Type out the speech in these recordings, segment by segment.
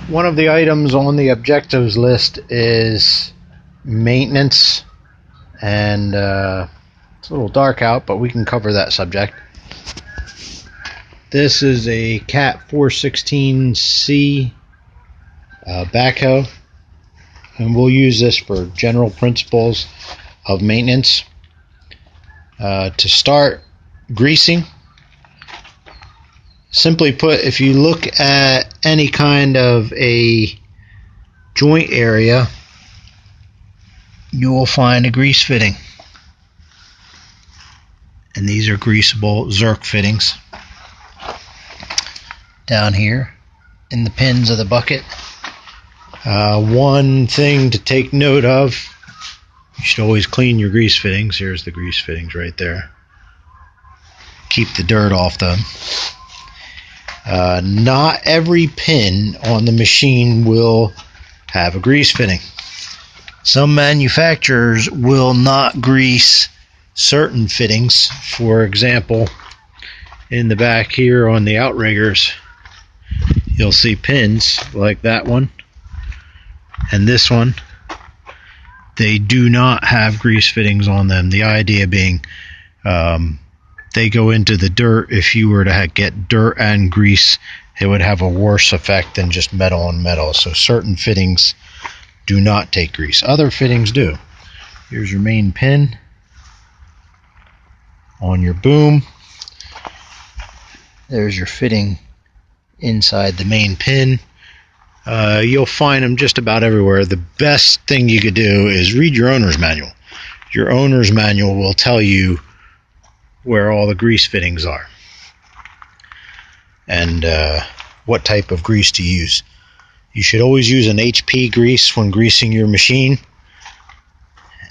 One of the items on the objectives list is maintenance, and it's a little dark out, but we can cover that subject. This is a Cat 416C backhoe, and we'll use this for general principles of maintenance. To start, greasing. Simply put, if you look at any kind of a joint area, you will find a grease fitting. And these are greasable Zerk fittings down here in the pins of the bucket. One thing to take note of, you should always clean your grease fittings. Here's the grease fittings right there. Keep the dirt off them. Not every pin on the machine will have a grease fitting. Some manufacturers will not grease certain fittings. For example, in the back here on the outriggers, you'll see pins like that one and this one. They do not have grease fittings on them. The idea being they go into the dirt. If you were to get dirt and grease, it would have a worse effect than just metal on metal. So certain fittings do not take grease. Other fittings do. Here's your main pin on your boom. There's your fitting inside the main pin. You'll find them just about everywhere. The best thing you could do is read your owner's manual. Your owner's manual will tell you where all the grease fittings are and what type of grease to use. You should always use an HP grease when greasing your machine,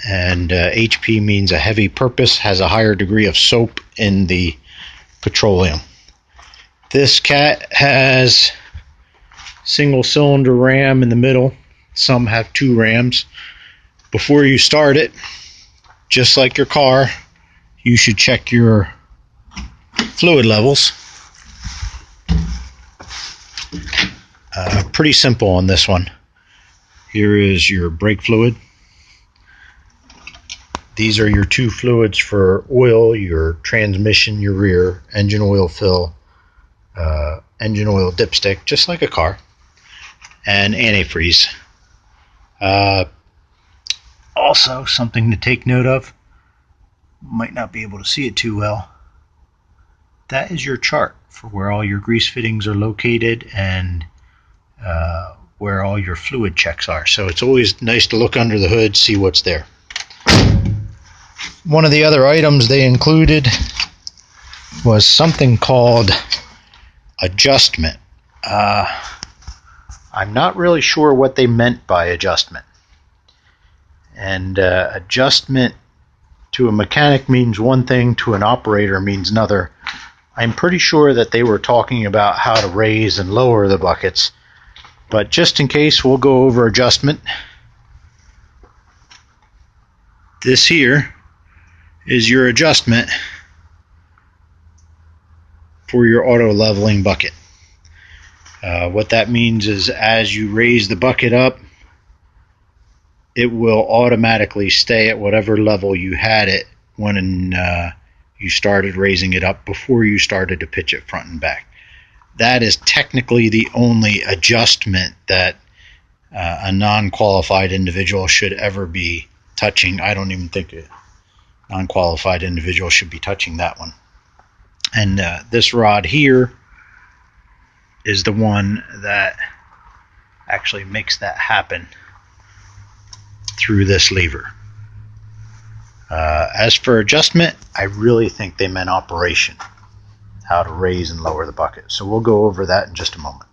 and HP means a heavy purpose, has a higher degree of soap in the petroleum. This Cat has single cylinder ram in the middle. Some have 2 rams. Before you start it, just like your car, you should check your fluid levels. Pretty simple on this one. Here is your brake fluid. These are your 2 fluids for oil, your transmission, your rear, engine oil fill, engine oil dipstick, just like a car, and antifreeze. Also, something to take note of, might not be able to see it too well, that is your chart for where all your grease fittings are located and where all your fluid checks are. So it's always nice to look under the hood, see what's there. One of the other items they included was something called adjustment. I'm not really sure what they meant by adjustment. And adjustment to a mechanic means one thing, to an operator means another. I'm pretty sure that they were talking about how to raise and lower the buckets, but just in case, we'll go over adjustment. This here is your adjustment for your auto leveling bucket. What that means is as you raise the bucket up, it will automatically stay at whatever level you had it when you started raising it up before you started to pitch it front and back. That is technically the only adjustment that a non-qualified individual should ever be touching. I don't even think a non-qualified individual should be touching that one. And this rod here is the one that actually makes that happen through this lever. As for adjustment, I really think they meant operation, how to raise and lower the bucket. So we'll go over that in just a moment.